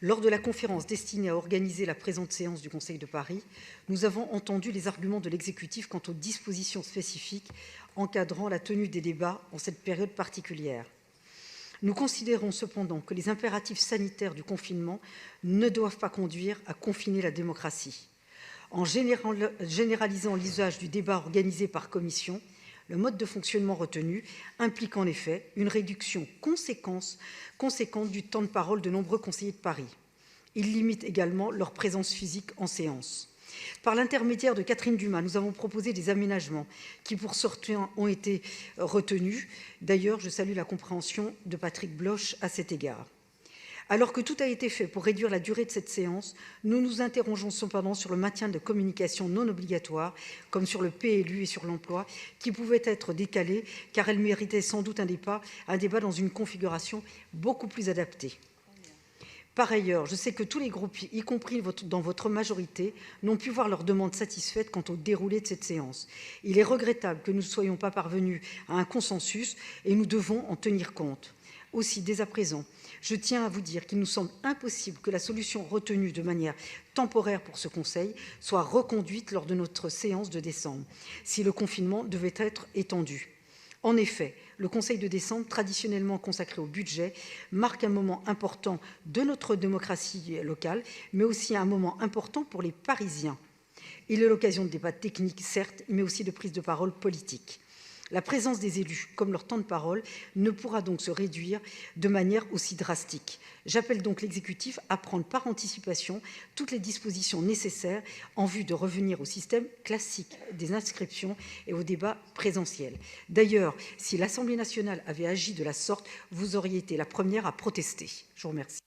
Lors de la conférence destinée à organiser la présente séance du Conseil de Paris, nous avons entendu les arguments de l'exécutif quant aux dispositions spécifiques encadrant la tenue des débats en cette période particulière. Nous considérons cependant que les impératifs sanitaires du confinement ne doivent pas conduire à confiner la démocratie. En généralisant l'usage du débat organisé par commission, le mode de fonctionnement retenu implique en effet une réduction conséquente du temps de parole de nombreux conseillers de Paris. Il limite également leur présence physique en séance. Par l'intermédiaire de Catherine Dumas, nous avons proposé des aménagements qui, pour certains, ont été retenus. D'ailleurs, je salue la compréhension de Patrick Bloch à cet égard. Alors que tout a été fait pour réduire la durée de cette séance, nous nous interrogeons cependant sur le maintien de communications non obligatoires, comme sur le PLU et sur l'emploi, qui pouvaient être décalées, car elles méritaient sans doute un débat dans une configuration beaucoup plus adaptée. Par ailleurs, je sais que tous les groupes, y compris dans votre majorité, n'ont pu voir leur demande satisfaite quant au déroulé de cette séance. Il est regrettable que nous ne soyons pas parvenus à un consensus et nous devons en tenir compte. Aussi, dès à présent, je tiens à vous dire qu'il nous semble impossible que la solution retenue de manière temporaire pour ce Conseil soit reconduite lors de notre séance de décembre, si le confinement devait être étendu. En effet, le Conseil de décembre, traditionnellement consacré au budget, marque un moment important de notre démocratie locale, mais aussi un moment important pour les Parisiens. Il est l'occasion de débats techniques, certes, mais aussi de prise de parole politique. La présence des élus, comme leur temps de parole, ne pourra donc se réduire de manière aussi drastique. J'appelle donc l'exécutif à prendre par anticipation toutes les dispositions nécessaires en vue de revenir au système classique des inscriptions et au débat présentiel. D'ailleurs, si l'Assemblée nationale avait agi de la sorte, vous auriez été la première à protester. Je vous remercie.